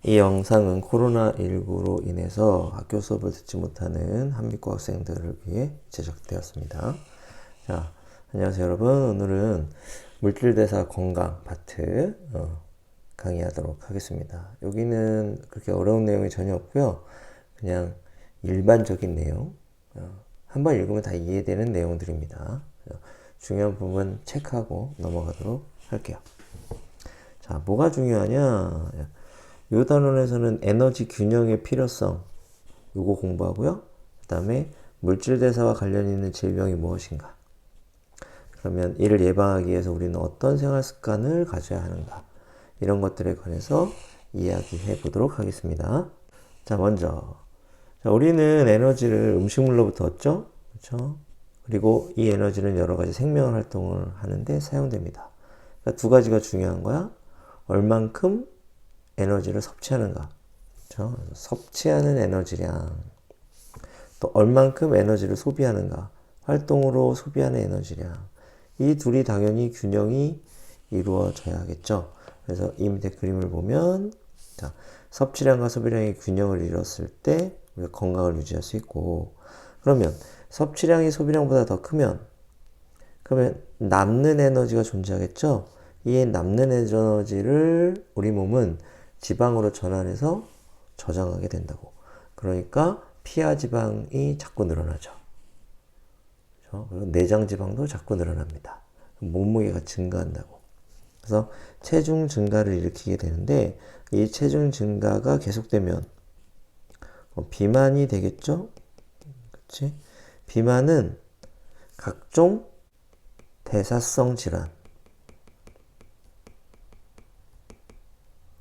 이 영상은 코로나19로 인해서 학교 수업을 듣지 못하는 한미과 학생들을 위해 제작되었습니다. 자, 안녕하세요 여러분. 오늘은 물질대사 건강 파트 강의하도록 하겠습니다. 여기는 그렇게 어려운 내용이 전혀 없고요. 그냥 일반적인 내용, 한번 읽으면 다 이해되는 내용들입니다. 중요한 부분 체크하고 넘어가도록 할게요. 자, 뭐가 중요하냐? 요 단원에서는 에너지 균형의 필요성, 요거 공부하고요. 그 다음에 물질 대사와 관련 있는 질병이 무엇인가. 그러면 이를 예방하기 위해서 우리는 어떤 생활 습관을 가져야 하는가. 이런 것들에 관해서 이야기해 보도록 하겠습니다. 자, 먼저. 자, 우리는 에너지를 음식물로부터 얻죠? 그렇죠? 그리고 이 에너지는 여러 가지 생명 활동을 하는데 사용됩니다. 그러니까 두 가지가 중요한 거야. 얼만큼 에너지를 섭취하는가. 그렇죠? 섭취하는 에너지량. 또 얼만큼 에너지를 소비하는가. 활동으로 소비하는 에너지량. 이 둘이 당연히 균형이 이루어져야겠죠. 그래서 이 밑에 그림을 보면 자, 섭취량과 소비량의 균형을 이뤘을 때 우리가 건강을 유지할 수 있고, 그러면 섭취량이 소비량보다 더 크면 그러면 남는 에너지가 존재하겠죠. 이 남는 에너지를 우리 몸은 지방으로 전환해서 저장하게 된다고. 그러니까 피하 지방이 자꾸 늘어나죠. 그렇죠? 그리고 내장 지방도 자꾸 늘어납니다. 몸무게가 증가한다고. 그래서 체중 증가를 일으키게 되는데 이 체중 증가가 계속되면 비만이 되겠죠? 그렇지? 비만은 각종 대사성 질환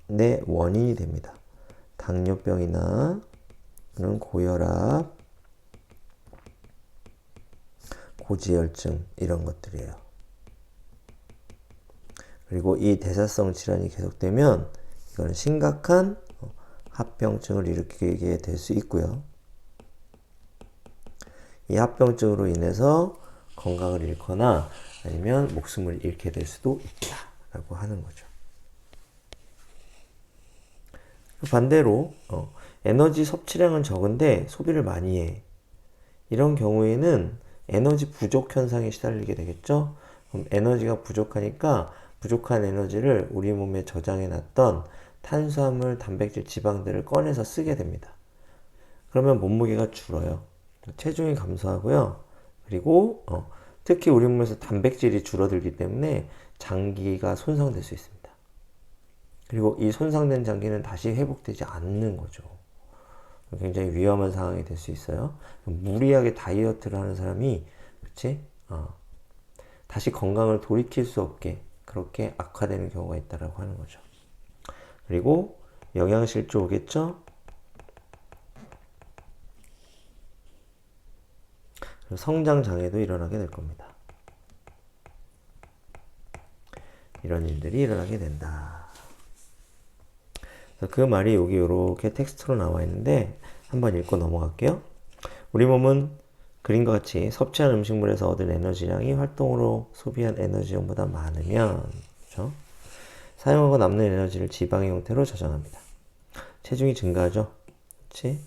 내 원인이 됩니다. 당뇨병이나 고혈압, 고지혈증 이런 것들이에요. 그리고 이 대사성 질환이 계속되면 이거는 심각한 합병증을 일으키게 될 수 있고요. 이 합병증으로 인해서 건강을 잃거나 아니면 목숨을 잃게 될 수도 있다라고 하는 거죠. 반대로 에너지 섭취량은 적은데 소비를 많이 해. 이런 경우에는 에너지 부족 현상에 시달리게 되겠죠. 그럼 에너지가 부족하니까 부족한 에너지를 우리 몸에 저장해 놨던 탄수화물, 단백질, 지방들을 꺼내서 쓰게 됩니다. 그러면 몸무게가 줄어요. 체중이 감소하고요. 그리고 특히 우리 몸에서 단백질이 줄어들기 때문에 장기가 손상될 수 있습니다. 그리고 이 손상된 장기는 다시 회복되지 않는 거죠. 굉장히 위험한 상황이 될 수 있어요. 무리하게 다이어트를 하는 사람이, 그치? 다시 건강을 돌이킬 수 없게 그렇게 악화되는 경우가 있다라고 하는 거죠. 그리고 영양실조 오겠죠? 성장 장애도 일어나게 될 겁니다. 이런 일들이 일어나게 된다. 그 말이 여기 이렇게 텍스트로 나와 있는데 한번 읽고 넘어갈게요. 우리 몸은 그림과 같이 섭취한 음식물에서 얻은 에너지량이 활동으로 소비한 에너지량보다 많으면, 그렇죠? 사용하고 남는 에너지를 지방의 형태로 저장합니다. 체중이 증가하죠. 그렇지?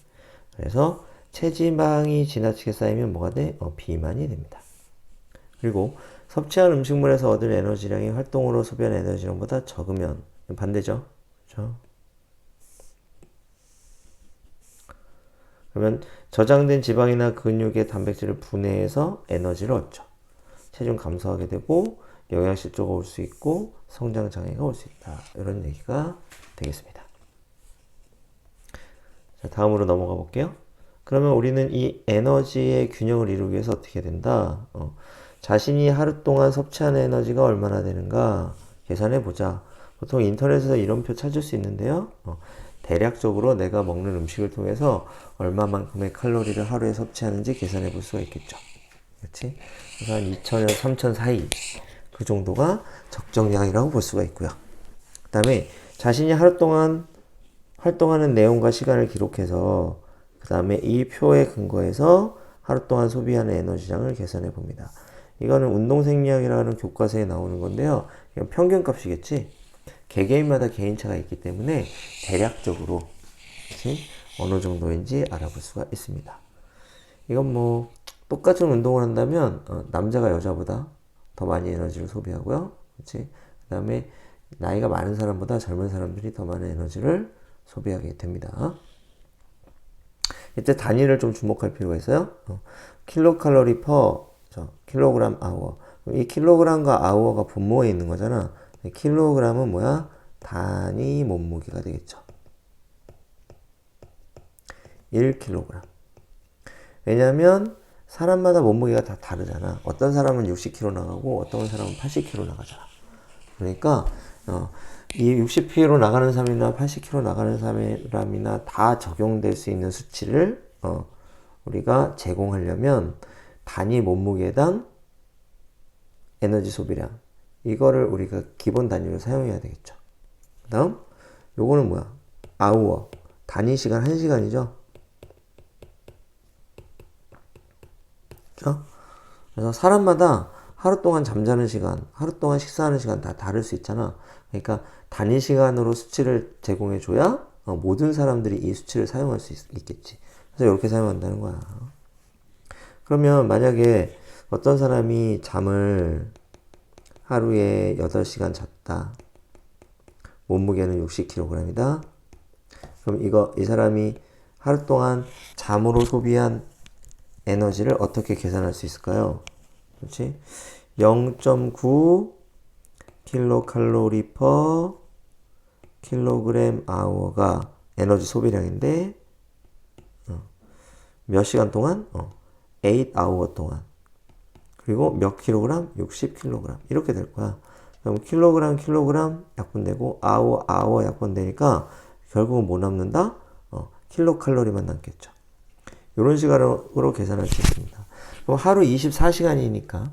그래서 체지방이 지나치게 쌓이면 뭐가 돼? 비만이 됩니다. 그리고 섭취한 음식물에서 얻은 에너지량이 활동으로 소비한 에너지량보다 적으면 반대죠. 그렇죠? 그러면 저장된 지방이나 근육의 단백질을 분해해서 에너지를 얻죠. 체중 감소하게 되고 영양실조가 올 수 있고 성장 장애가 올 수 있다. 이런 얘기가 되겠습니다. 자, 다음으로 넘어가 볼게요. 그러면 우리는 이 에너지의 균형을 이루기 위해서 어떻게 된다? 자신이 하루 동안 섭취하는 에너지가 얼마나 되는가 계산해 보자. 보통 인터넷에서 이런 표 찾을 수 있는데요. 대략적으로 내가 먹는 음식을 통해서 얼마만큼의 칼로리를 하루에 섭취하는지 계산해 볼 수가 있겠죠. 그렇지? 그래서 한 2000에서 3000 사이 그 정도가 적정량이라고 볼 수가 있고요. 그 다음에 자신이 하루 동안 활동하는 내용과 시간을 기록해서 그 다음에 이 표에 근거해서 하루 동안 소비하는 에너지량을 계산해 봅니다. 이거는 운동생리학이라는 교과서에 나오는 건데요. 이건 평균값이겠지? 개개인마다 개인차가 있기 때문에 대략적으로 그치? 어느 정도인지 알아볼 수가 있습니다. 이건 뭐 똑같은 운동을 한다면 남자가 여자보다 더 많이 에너지를 소비하고요. 그치? 그 다음에 나이가 많은 사람보다 젊은 사람들이 더 많은 에너지를 소비하게 됩니다. 이때 단위를 좀 주목할 필요가 있어요. 킬로칼로리 퍼 킬로그램 아워. 이 킬로그램과 아워가 분모에 있는 거잖아. 킬로그램은 뭐야? 단위 몸무게가 되겠죠. 1kg. 왜냐면 사람마다 몸무게가 다 다르잖아. 어떤 사람은 60kg 나가고 어떤 사람은 80kg 나가잖아. 그러니까 이 60kg 나가는 사람이나 80kg 나가는 사람이나 다 적용될 수 있는 수치를 우리가 제공하려면 단위 몸무게당 에너지 소비량 이거를 우리가 기본 단위로 사용해야 되겠죠. 그 다음 요거는 뭐야? 아우어 단위 시간 1시간이죠. 그렇죠? 그래서 사람마다 하루 동안 잠자는 시간, 하루 동안 식사하는 시간 다 다를 수 있잖아. 그러니까 단위 시간으로 수치를 제공해 줘야 모든 사람들이 이 수치를 사용할 수 있겠지. 그래서 이렇게 사용한다는 거야. 그러면 만약에 어떤 사람이 잠을 하루에 8시간 잤다. 몸무게는 60kg이다. 그럼 이 사람이 하루 동안 잠으로 소비한 에너지를 어떻게 계산할 수 있을까요? 그렇지? 0.9 킬로칼로리 퍼 킬로그램 아워가 에너지 소비량인데 몇 시간 동안? 8 아워 동안. 그리고 몇 킬로그램? 60kg. 이렇게 될 거야. 그럼 킬로그램 약분되고 아워 약분되니까 결국은 뭐 남는다? 킬로칼로리만 남겠죠. 이런 식으로 계산할 수 있습니다. 그럼 하루 24시간이니까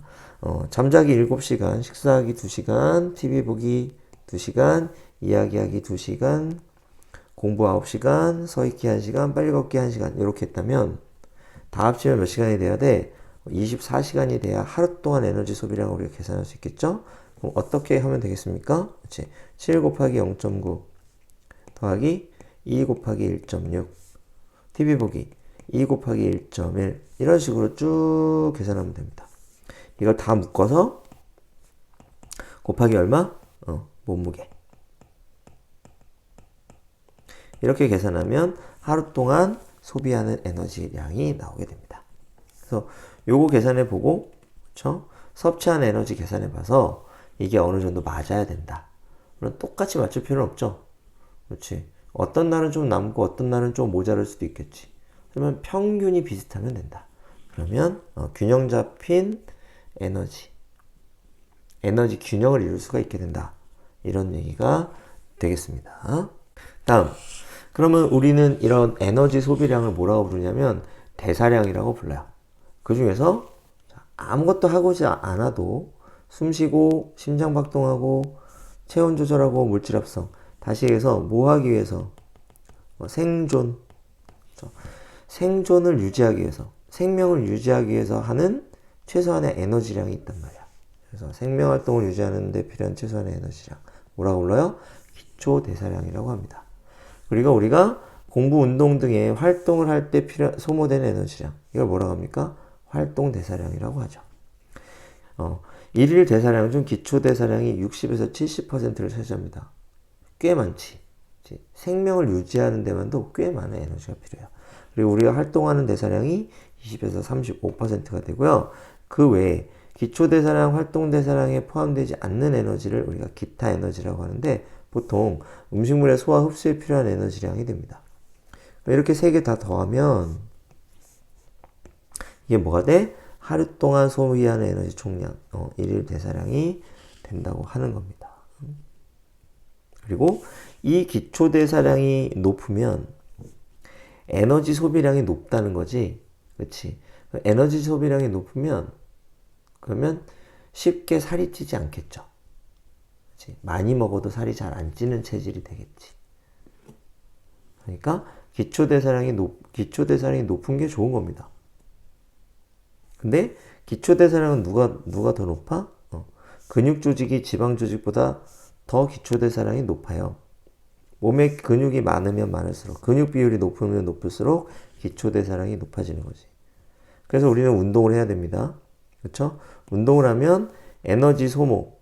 잠자기 7시간, 식사하기 2시간, TV 보기 2시간, 이야기하기 2시간, 공부 9시간, 서있기 1시간, 빨리 걷기 1시간 이렇게 했다면 다 합치면 몇 시간이 돼야 돼? 24시간이 돼야 하루 동안 에너지 소비량을 우리가 계산할 수 있겠죠? 그럼 어떻게 하면 되겠습니까? 그렇지. 7 곱하기 0.9 더하기 2 곱하기 1.6 TV 보기 2 곱하기 1.1 이런 식으로 쭉 계산하면 됩니다. 이걸 다 묶어서 곱하기 얼마? 몸무게. 이렇게 계산하면 하루 동안 소비하는 에너지량이 나오게 됩니다. 그래서 요거 계산해 보고 그렇죠? 섭취한 에너지 계산해 봐서 이게 어느 정도 맞아야 된다. 물론 똑같이 맞출 필요는 없죠. 그렇지. 어떤 날은 좀 남고 어떤 날은 좀 모자랄 수도 있겠지. 그러면 평균이 비슷하면 된다. 그러면 균형 잡힌 에너지 균형을 이룰 수가 있게 된다. 이런 얘기가 되겠습니다. 다음, 그러면 우리는 이런 에너지 소비량을 뭐라고 부르냐면 대사량이라고 불러요. 그 중에서 아무것도 하고지 않아도 숨쉬고 심장박동하고 체온 조절하고 물질 합성 다시 해서 뭐 하기 위해서 생존 생존을 유지하기 위해서 생명을 유지하기 위해서 하는 최소한의 에너지량이 있단 말이야. 그래서 생명활동을 유지하는 데 필요한 최소한의 에너지량 뭐라고 불러요? 기초대사량이라고 합니다. 그리고 우리가 공부, 운동 등의 활동을 할 때 소모되는 에너지량 이걸 뭐라고 합니까? 활동대사량이라고 하죠. 일일 대사량 중 기초대사량이 60에서 70%를 차지합니다. 꽤 많지. 생명을 유지하는 데만도 꽤 많은 에너지가 필요해요. 그리고 우리가 활동하는 대사량이 20에서 35%가 되고요. 그 외에 기초대사량, 활동대사량에 포함되지 않는 에너지를 우리가 기타 에너지라고 하는데 보통 음식물의 소화 흡수에 필요한 에너지량이 됩니다. 이렇게 세 개 다 더하면 이게 뭐가 돼? 하루 동안 소비하는 에너지 총량, 일일 대사량이 된다고 하는 겁니다. 그리고 이 기초 대사량이 높으면 에너지 소비량이 높다는 거지. 그렇지? 에너지 소비량이 높으면 그러면 쉽게 살이 찌지 않겠죠. 그렇지? 많이 먹어도 살이 잘 안 찌는 체질이 되겠지. 그러니까 기초 대사량이 높은 게 좋은 겁니다. 근데 기초 대사량은 누가 더 높아? 근육 조직이 지방 조직보다 더 기초대사량이 높아요. 몸에 근육이 많으면 많을수록, 근육 비율이 높으면 높을수록 기초대사량이 높아지는 거지. 그래서 우리는 운동을 해야 됩니다. 그렇죠? 운동을 하면 에너지 소모,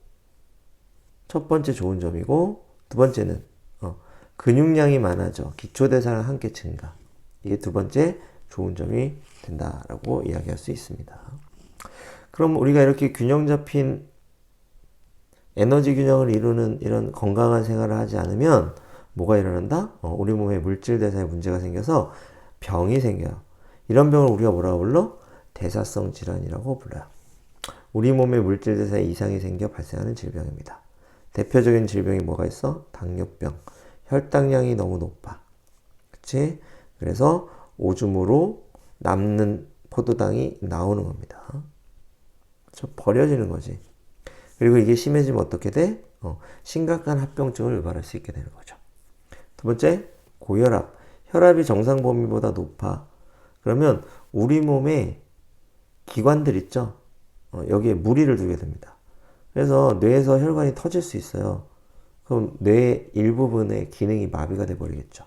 첫 번째 좋은 점이고, 두 번째는 근육량이 많아져 기초대사량 함께 증가. 이게 두 번째 좋은 점이 된다라고 이야기할 수 있습니다. 그럼 우리가 이렇게 균형 잡힌 에너지 균형을 이루는 이런 건강한 생활을 하지 않으면 뭐가 일어난다? 우리 몸에 물질 대사에 문제가 생겨서 병이 생겨요. 이런 병을 우리가 뭐라고 불러? 대사성 질환이라고 불러요. 우리 몸에 물질 대사에 이상이 생겨 발생하는 질병입니다. 대표적인 질병이 뭐가 있어? 당뇨병. 혈당량이 너무 높아. 그치? 그래서 오줌으로 남는 포도당이 나오는 겁니다. 그쵸? 버려지는 거지. 그리고 이게 심해지면 어떻게 돼? 심각한 합병증을 유발할 수 있게 되는 거죠. 두 번째, 고혈압. 혈압이 정상 범위보다 높아. 그러면 우리 몸에 기관들 있죠? 여기에 무리를 두게 됩니다. 그래서 뇌에서 혈관이 터질 수 있어요. 그럼 뇌의 일부분의 기능이 마비가 돼버리겠죠.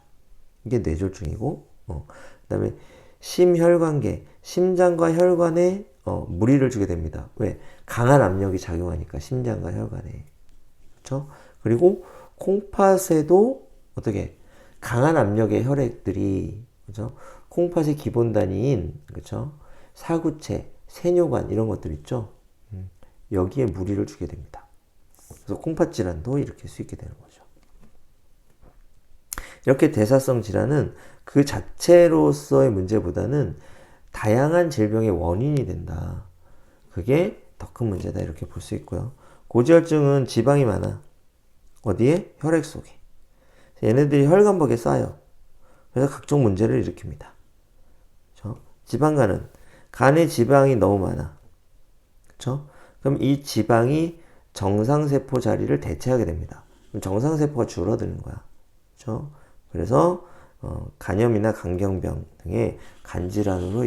이게 뇌졸중이고, 그 다음에 심혈관계, 심장과 혈관에 무리를 주게 됩니다. 왜? 강한 압력이 작용하니까 심장과 혈관에. 그렇죠? 그리고 콩팥에도 어떻게 강한 압력의 혈액들이 그렇죠? 콩팥의 기본 단위인 그렇죠? 사구체, 세뇨관 이런 것들 있죠. 여기에 무리를 주게 됩니다. 그래서 콩팥 질환도 일으킬 수 있게 되는 거죠. 이렇게 대사성 질환은 그 자체로서의 문제보다는 다양한 질병의 원인이 된다. 그게 더 큰 문제다 이렇게 볼 수 있고요. 고지혈증은 지방이 많아. 어디에? 혈액 속에. 얘네들이 혈관벽에 쌓여. 그래서 각종 문제를 일으킵니다. 그렇죠? 지방간은 간에 지방이 너무 많아. 그렇죠? 그럼 이 지방이 정상세포 자리를 대체하게 됩니다. 그럼 정상세포가 줄어드는 거야. 그렇죠? 그래서 간염이나 간경병 등의 간질환으로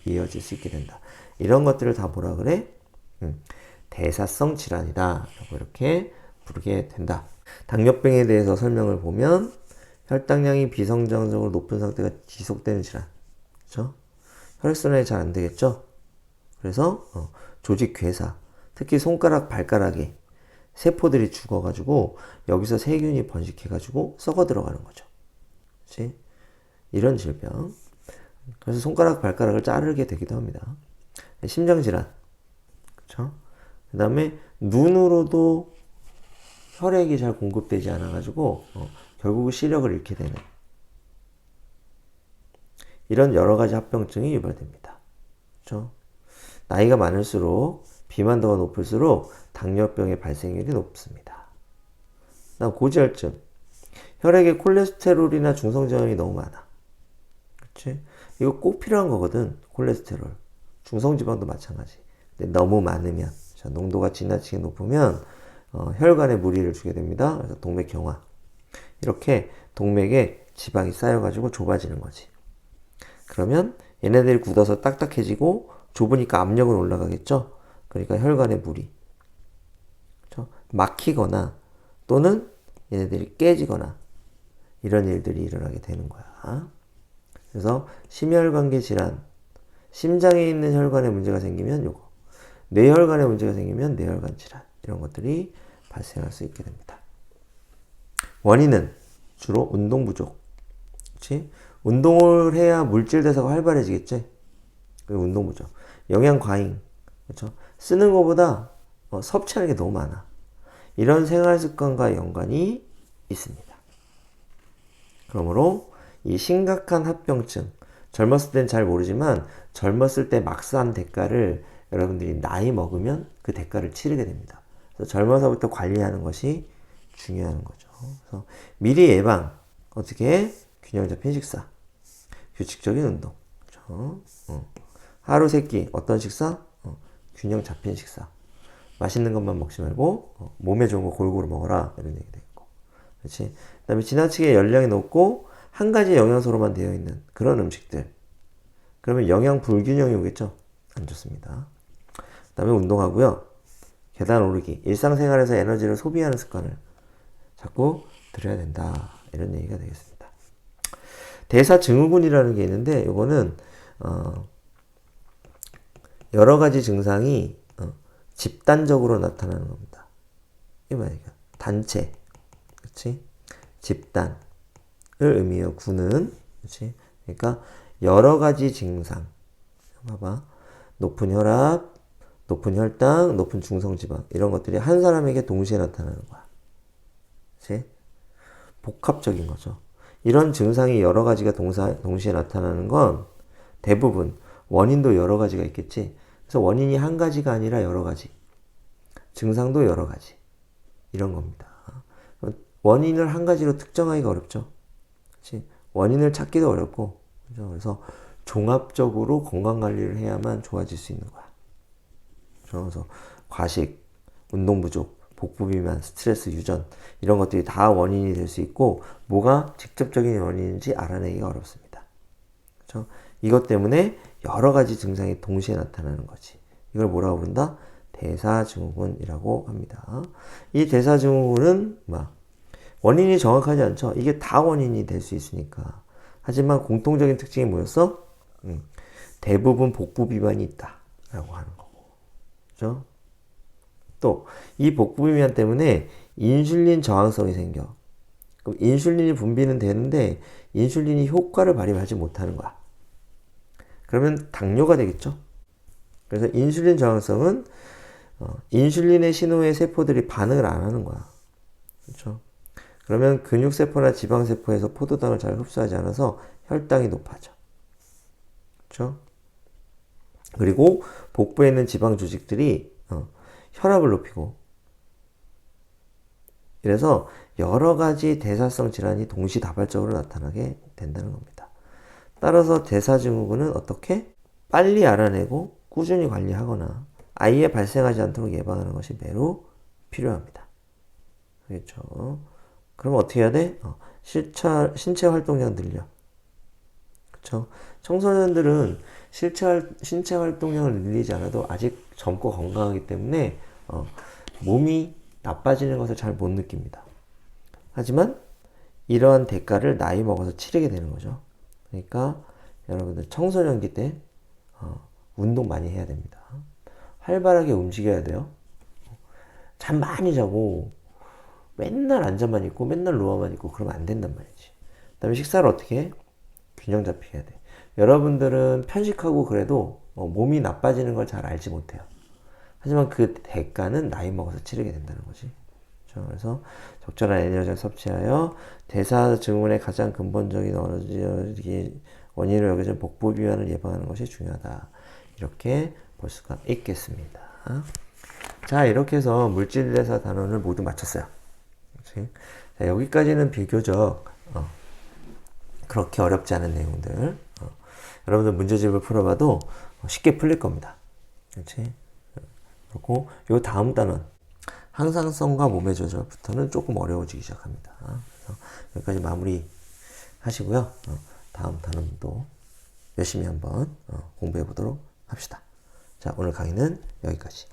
이어질 수 있게 된다. 이런 것들을 다 뭐라 그래? 대사성 질환이다 라고 이렇게 부르게 된다. 당뇨병에 대해서 설명을 보면 혈당량이 비정상적으로 높은 상태가 지속되는 질환. 그렇죠? 혈액순환이 잘 안 되겠죠? 그래서 조직 괴사, 특히 손가락, 발가락에 세포들이 죽어가지고 여기서 세균이 번식해가지고 썩어 들어가는 거죠. 그렇지? 이런 질병. 그래서 손가락, 발가락을 자르게 되기도 합니다. 심장질환. 그렇죠? 그 다음에 눈으로도 혈액이 잘 공급되지 않아가지고 결국 시력을 잃게 되는 이런 여러 가지 합병증이 유발됩니다. 그렇죠? 나이가 많을수록 비만도가 높을수록 당뇨병의 발생률이 높습니다. 다음 고지혈증. 혈액에 콜레스테롤이나 중성지방이 너무 많아. 그렇지? 이거 꼭 필요한 거거든. 콜레스테롤. 중성지방도 마찬가지. 근데 너무 많으면, 농도가 지나치게 높으면 혈관에 무리를 주게 됩니다. 그래서 동맥 경화. 이렇게 동맥에 지방이 쌓여가지고 좁아지는 거지. 그러면 얘네들이 굳어서 딱딱해지고 좁으니까 압력은 올라가겠죠. 그러니까 혈관에 무리. 그렇죠? 막히거나 또는 얘네들이 깨지거나 이런 일들이 일어나게 되는 거야. 그래서 심혈관계 질환, 심장에 있는 혈관에 문제가 생기면 요거, 뇌혈관에 문제가 생기면 뇌혈관 질환 이런 것들이 발생할 수 있게 됩니다. 원인은 주로 운동 부족. 그렇지? 운동을 해야 물질 대사가 활발해지겠지? 운동 부족. 영양 과잉. 그렇죠? 쓰는 것보다 섭취하는 게 너무 많아. 이런 생활 습관과 연관이 있습니다. 그러므로 이 심각한 합병증, 젊었을 땐 잘 모르지만 젊었을 때 막 싼 대가를 여러분들이 나이 먹으면 그 대가를 치르게 됩니다. 그래서 젊어서부터 관리하는 것이 중요한 거죠. 그래서 미리 예방, 어떻게 균형 잡힌 식사, 규칙적인 운동, 그렇죠? 하루 세 끼 어떤 식사? 균형 잡힌 식사. 맛있는 것만 먹지 말고 몸에 좋은 거 골고루 먹어라 이런 얘기도 있고, 그렇지? 그다음에 지나치게 열량이 높고 한 가지 영양소로만 되어 있는 그런 음식들. 그러면 영양 불균형이 오겠죠? 안 좋습니다. 그다음에 운동하고요. 계단 오르기. 일상생활에서 에너지를 소비하는 습관을 자꾸 들어야 된다. 이런 얘기가 되겠습니다. 대사증후군이라는 게 있는데 이거는 여러 가지 증상이 집단적으로 나타나는 겁니다. 이게 뭐니까 단체, 그렇지? 집단을 의미해요. 구는, 그렇지? 그러니까 여러 가지 증상. 봐봐, 높은 혈압, 높은 혈당, 높은 중성지방 이런 것들이 한 사람에게 동시에 나타나는 거야. 그렇지? 복합적인 거죠. 이런 증상이 여러 가지가 동시에 나타나는 건 대부분 원인도 여러 가지가 있겠지. 그래서 원인이 한 가지가 아니라 여러 가지. 증상도 여러 가지. 이런 겁니다. 원인을 한 가지로 특정하기가 어렵죠. 그치? 원인을 찾기도 어렵고. 그죠? 그래서 종합적으로 건강관리를 해야만 좋아질 수 있는 거야. 그래서 과식, 운동 부족, 복부 비만, 스트레스 유전 이런 것들이 다 원인이 될 수 있고 뭐가 직접적인 원인인지 알아내기가 어렵습니다. 그렇죠? 이것 때문에 여러 가지 증상이 동시에 나타나는 거지. 이걸 뭐라고 부른다? 대사증후군이라고 합니다. 이 대사증후군은 원인이 정확하지 않죠. 이게 다 원인이 될 수 있으니까. 하지만 공통적인 특징이 뭐였어? 대부분 복부 비만이 있다라고 하는 거고. 그렇죠? 또 이 복부 비만 때문에 인슐린 저항성이 생겨. 그럼 인슐린이 분비는 되는데 인슐린이 효과를 발휘하지 못하는 거야. 그러면 당뇨가 되겠죠. 그래서 인슐린 저항성은 인슐린의 신호에 세포들이 반응을 안 하는 거야. 그렇죠? 그러면 근육세포나 지방세포에서 포도당을 잘 흡수하지 않아서 혈당이 높아져. 그렇죠? 그리고 복부에 있는 지방 조직들이 혈압을 높이고 이래서 여러 가지 대사성 질환이 동시다발적으로 나타나게 된다는 겁니다. 따라서 대사증후군은 어떻게? 빨리 알아내고 꾸준히 관리하거나 아예 발생하지 않도록 예방하는 것이 매우 필요합니다. 그렇죠? 그럼 어떻게 해야 돼? 신체 활동량 늘려. 그렇죠? 청소년들은 신체 활동량을 늘리지 않아도 아직 젊고 건강하기 때문에 몸이 나빠지는 것을 잘 못 느낍니다. 하지만 이러한 대가를 나이 먹어서 치르게 되는 거죠. 그러니까 여러분들 청소년기 때 운동 많이 해야 됩니다. 활발하게 움직여야 돼요. 잠 많이 자고 맨날 앉아만 있고 맨날 누워만 있고 그러면 안 된단 말이지. 그 다음에 식사를 어떻게 해? 균형 잡히게 해야 돼. 여러분들은 편식하고 그래도 몸이 나빠지는 걸 잘 알지 못해요. 하지만 그 대가는 나이 먹어서 치르게 된다는 거지. 그렇죠? 그래서 적절한 에너지를 섭취하여 대사증후군의 가장 근본적인 원인으로 여겨진 복부 비만을 예방하는 것이 중요하다. 이렇게 볼 수가 있겠습니다. 자, 이렇게 해서 물질대사 단원을 모두 마쳤어요. 그렇지? 자, 여기까지는 비교적 그렇게 어렵지 않은 내용들. 여러분들 문제집을 풀어봐도 쉽게 풀릴 겁니다. 그렇지? 그리고 요 다음 단원 항상성과 몸의 조절부터는 조금 어려워지기 시작합니다. 그래서 여기까지 마무리 하시고요. 다음 단원도 열심히 한번 공부해 보도록 합시다. 자, 오늘 강의는 여기까지.